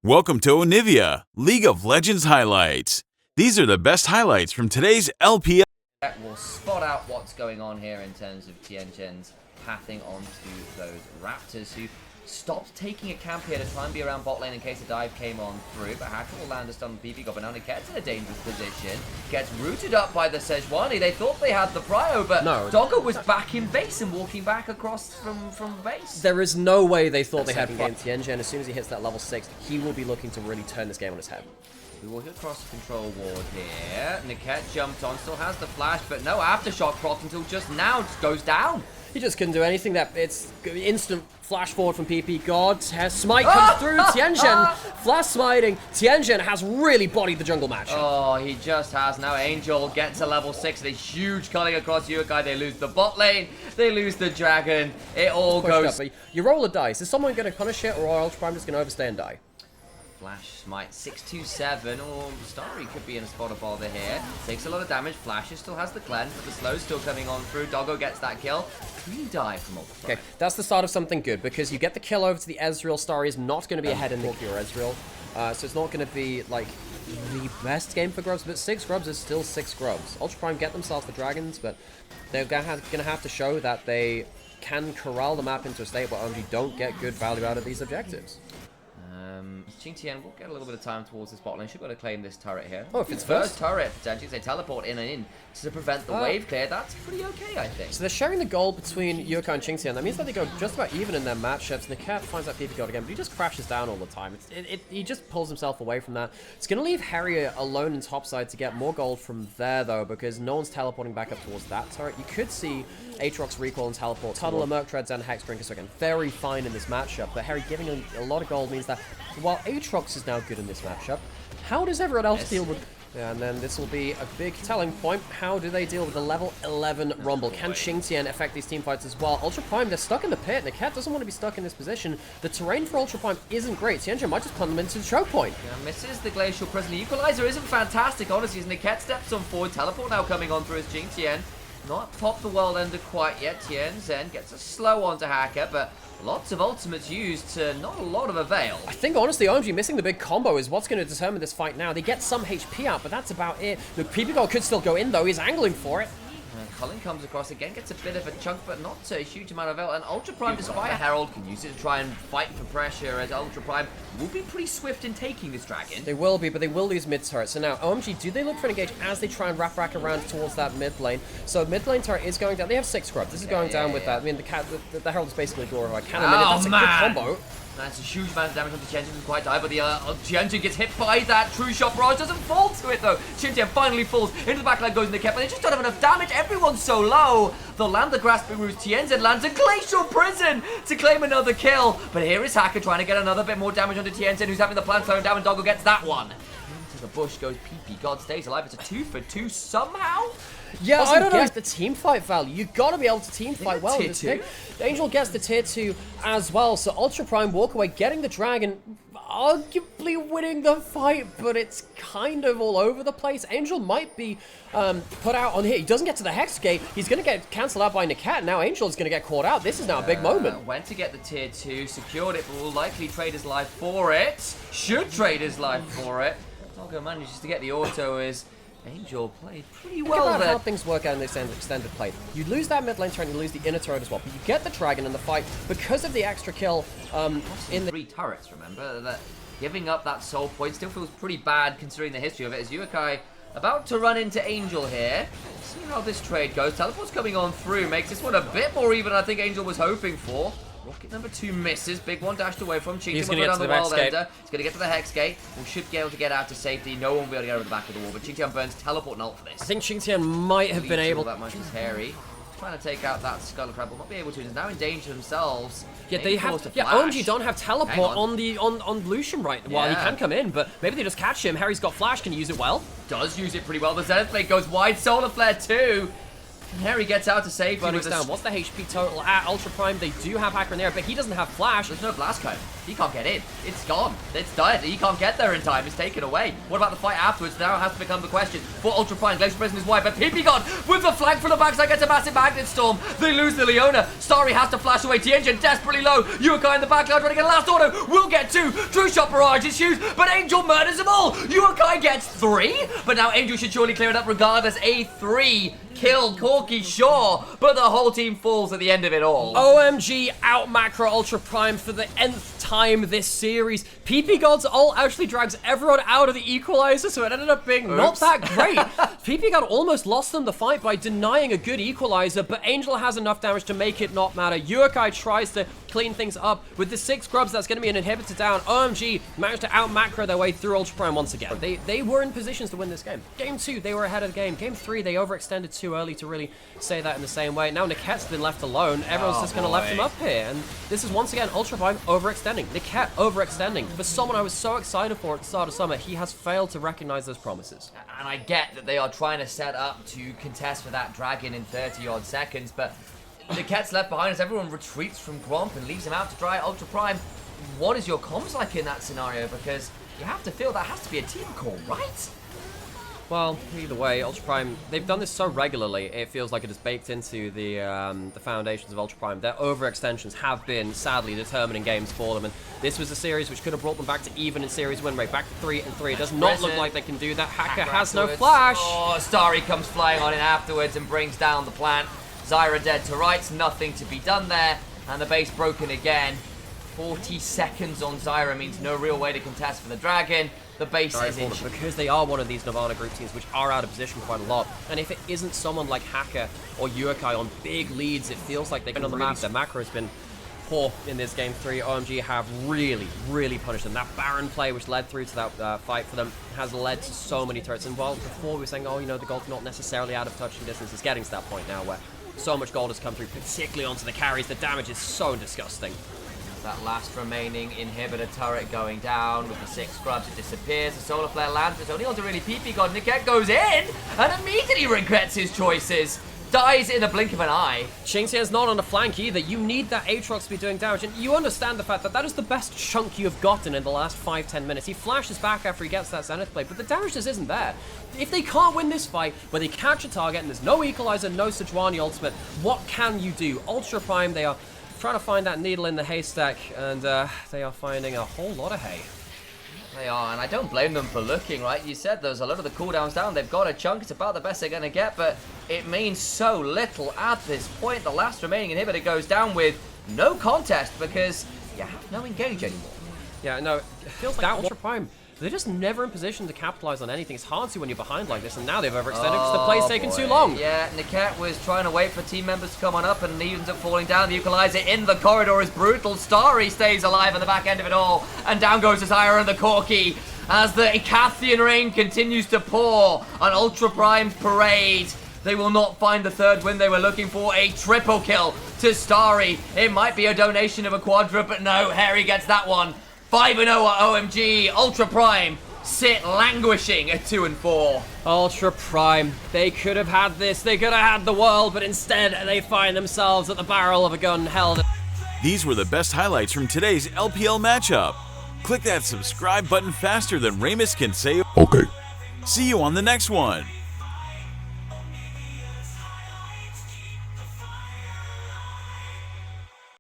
Welcome to Onivia, League of Legends highlights. These are the best highlights from today's LPL. We'll spot out what's going on here in terms of Tianjin's pathing onto those Raptors who stopped taking a camp here to try and be around bot lane in case a dive came on through, but Hacker will land a stun on PP. But now Niket's in a dangerous position, gets rooted up by the Sejuani. They thought they had the prio, but no. Doggo was back in base and walking back across from base. There is no way they thought they had in game Tianjin. As soon as he hits that level 6, he will be looking to really turn this game on his head. We will hit across the control ward here. Niket jumped on, still has the flash, but no aftershock proc until just now, just goes down. He just couldn't do anything. That it's instant flash forward from PP. God, smite comes through. Tianjin flash smiting. Tianjin has really bodied the jungle match. Oh, he just has. Now Angel gets to level 6. A huge culling across Urukai. They lose the bot lane. They lose the dragon. It all goes. Up, you roll a dice. Is someone going to punish it, or Ultra Prime just going to overstay and die? Flash smite 627, or Starry could be in a spot of bother here. Takes a lot of damage. Flashes still has the cleanse, but the slow's still coming on through. Doggo gets that kill. 3 die from Ultra. Okay, that's the start of something good because you get the kill over to the Ezreal. Starry is not going to be ahead in the queue or Ezreal, so it's not going to be like the best game for Grubs, but 6 Grubs is still 6 Grubs. Ultra Prime get themselves the dragons, but they're going to have to show that they can corral the map into a state where OMG don't get good value out of these objectives. Xingtian will get a little bit of time towards this bot lane. Should be able to claim this turret here. Oh, if it's first turret, potentially, they teleport in and in to prevent the wave clear. That's pretty okay, I think. So they're sharing the gold between Yuka and Xingtian. That means that they go just about even in their matchups. Niket finds that PP gold again, but he just crashes down all the time. He just pulls himself away from that. It's going to leave Harry alone in topside to get more gold from there, though, because no one's teleporting back up towards that turret. You could see Aatrox recall and teleport. Tunnel, Merc Treads, and Hex Drinkers are again very fine in this matchup, but Harry giving him a lot of gold means that while Aatrox is now good in this matchup, how does everyone else deal with... Yeah, and then this will be a big telling point. How do they deal with the level 11 Rumble? Can Xingtian affect these team fights as well? Ultra Prime, they're stuck in the pit. Niket doesn't want to be stuck in this position. The terrain for Ultra Prime isn't great. Tianjin might just punt them into the choke point. Yeah, misses the Glacial Prison. The Equalizer isn't fantastic, honestly, as Niket steps on forward. Teleport now coming on through as Xingtian. Not popped the World Ender quite yet. Tianjin gets a slow onto Hacker, but lots of ultimates used to not a lot of avail. I think, honestly, OMG missing the big combo is what's going to determine this fight now. They get some HP out, but that's about it. The PP goal could still go in, though. He's angling for it. Cullen comes across again, gets a bit of a chunk, but not a huge amount of avail. And Ultra Prime, despite Herald, can use it to try and fight for pressure, as Ultra Prime will be pretty swift in taking this dragon. They will be, but they will lose mid turret. So now, OMG, do they look for an engage as they try and wrap back around towards that mid lane? So mid lane turret is going down. They have 6 scrubs. This is going down with that. I mean, the Herald is basically glorified cannon. That's a good combo. That's a huge amount of damage on the Tianjin, doesn't quite die, but the Tianjin gets hit by that True Shot Barrage, doesn't fall to it though. Xingtian finally falls, into the back line goes Niket, but they just don't have enough damage, everyone's so low. They'll land the Grasping Roots, Tianjin lands a Glacial Prison to claim another kill, but here is Hacker trying to get another bit more damage onto Tianjin, who's having the plan slowing down, and Doggo gets that one. Into the bush goes PP, God stays alive, it's a 2 for 2 somehow? Yeah, I don't know. The team fight value. You've got to be able to team fight well in this thing. Angel gets the tier 2 as well, so Ultra Prime walk away, getting the dragon, arguably winning the fight, but it's kind of all over the place. Angel might be put out on here. He doesn't get to the Hex Gate. He's going to get cancelled out by Niket. Now Angel is going to get caught out. This is now a big moment. Went to get the tier 2, secured it, but will likely trade his life for it. Should trade his life for it. Doggo manages to get the auto as Angel played pretty well there. Think about how things work out in this extended play. You lose that mid lane turret, you lose the inner turret as well, but you get the dragon in the fight because of the extra kill in the 3 turrets, remember? That giving up that soul point still feels pretty bad considering the history of it, as Urukai about to run into Angel here. See how this trade goes. Teleport's coming on through, makes this one a bit more even than I think Angel was hoping for. Rocket number 2 misses. Big one dashed away from Xingtian. He's going to get to the Hex Gate. He's going to get to the Hex Gate. We should be able to get out to safety. No one will be able to get over the back of the wall. But Xingtian burns teleport and ult for this. I think Xingtian might have been able... That much was Harry. Trying to take out that Skull Crab. Will not be able to. He's now in danger themselves. Yeah, they have... Yeah, OMG don't have teleport on Lucian right while he can come in, but maybe they just catch him. Harry's got flash. Can he use it well? Does use it pretty well. The Zenith Blade goes wide. Solar Flare too. Harry gets out to safety Running's with a... down. What's the HP total at Ultra Prime? They do have Hacker in there, but he doesn't have Flash. There's no blast cone. He can't get in. It's gone. It's dead. He can't get there in time. It's taken away. What about the fight afterwards? Now it has to become the question for Ultra Prime. Glacier Prison is wide, but PP God with the flank from the backside gets a massive Magnet Storm. They lose the Leona. Starry has to flash away. T-Engine desperately low. Yukai in the backline trying to get a last auto. Will get 2. True Shot Barrage is huge, but Angel murders them all. Yukai gets 3, but now Angel should surely clear it up regardless. A 3 kill Corki, sure, but the whole team falls at the end of it all. OMG out macro Ultra Prime for the nth time this series. PP God's ult actually drags everyone out of the equalizer, so it ended up being not that great. PP God almost lost them the fight by denying a good equalizer, but Angel has enough damage to make it not matter. Yukai tries to clean things up with the 6 grubs. That's going to be an inhibitor down. OMG managed to out macro their way through Ultra Prime once again. They were in positions to win this game. Game 2, they were ahead of the game. Game 3, they overextended too early to really say that in the same way. Now Niket's been left alone. Everyone's just going to left him up here. And this is once again Ultra Prime overextending. Niket overextending. For someone I was so excited for at the start of summer, he has failed to recognize those promises. And I get that they are trying to set up to contest for that dragon in 30-odd seconds, but Niket's left behind as everyone retreats from Gromp and leaves him out to dry. Ultra Prime, what is your comms like in that scenario? Because you have to feel that has to be a team call, right? Well, either way, Ultra Prime, they've done this so regularly, it feels like it is baked into the foundations of Ultra Prime. Their overextensions have been, sadly, determining games for them, and this was a series which could have brought them back to even in series win rate, back to 3-3. It does not look like they can do that. Hacker has no flash. Oh, Starry comes flying on in afterwards and brings down the plant. Zyra dead to rights, nothing to be done there, and the base broken again. 40 seconds on Zyra means no real way to contest for the dragon. The base is in. Because they are one of these Nirvana group teams which are out of position quite a lot. And if it isn't someone like Hacker or Yukai on big leads, it feels like they can on the map. Their macro has been poor in this game 3. OMG have really punished them. That Baron play which led through to that fight for them has led to so many turrets. And while before we were saying, oh, you know, the gold's not necessarily out of touching distance, it's getting to that point now where so much gold has come through, particularly onto the carries. The damage is so disgusting. That last remaining inhibitor turret going down with the 6 scrubs, it disappears. The solar flare lands, it's only onto really PP God. Niket goes in and immediately regrets his choices. Dies in a blink of an eye. Xingqian's not on the flank either. You need that Aatrox to be doing damage, and you understand the fact that that is the best chunk you have gotten in the last 5-10 minutes. He flashes back after he gets that Zenith blade, but the damage just isn't there. If they can't win this fight, where they catch a target and there's no equalizer, no Sejuani ultimate, what can you do? Ultra Prime, they are trying to find that needle in the haystack, and they are finding a whole lot of hay. They are, and I don't blame them for looking, right? You said there's a lot of the cooldowns down. They've got a chunk. It's about the best they're going to get, but it means so little at this point. The last remaining inhibitor goes down with no contest because you have no engage anymore. Yeah, no, it feels like that Ultra Prime, they're just never in position to capitalize on anything. It's hard to when you're behind like this, and now they've overextended because the play's taken too long. Yeah, Niket was trying to wait for team members to come on up, and he ends up falling down. The equalizer in the corridor is brutal. Starry stays alive on the back end of it all, and down goes Zyra and the Corki as the Icathian rain continues to pour on Ultra Prime's parade. They will not find the third win they were looking for. A triple kill to Starry. It might be a donation of a quadra, but no, Harry gets that one. 5-0 at OMG. Ultra Prime sit languishing at 2-4. Ultra Prime, they could have had this, they could have had the world, but instead they find themselves at the barrel of a gun held. These were the best highlights from today's LPL matchup. Click that subscribe button faster than Ramus can say okay. See you on the next one.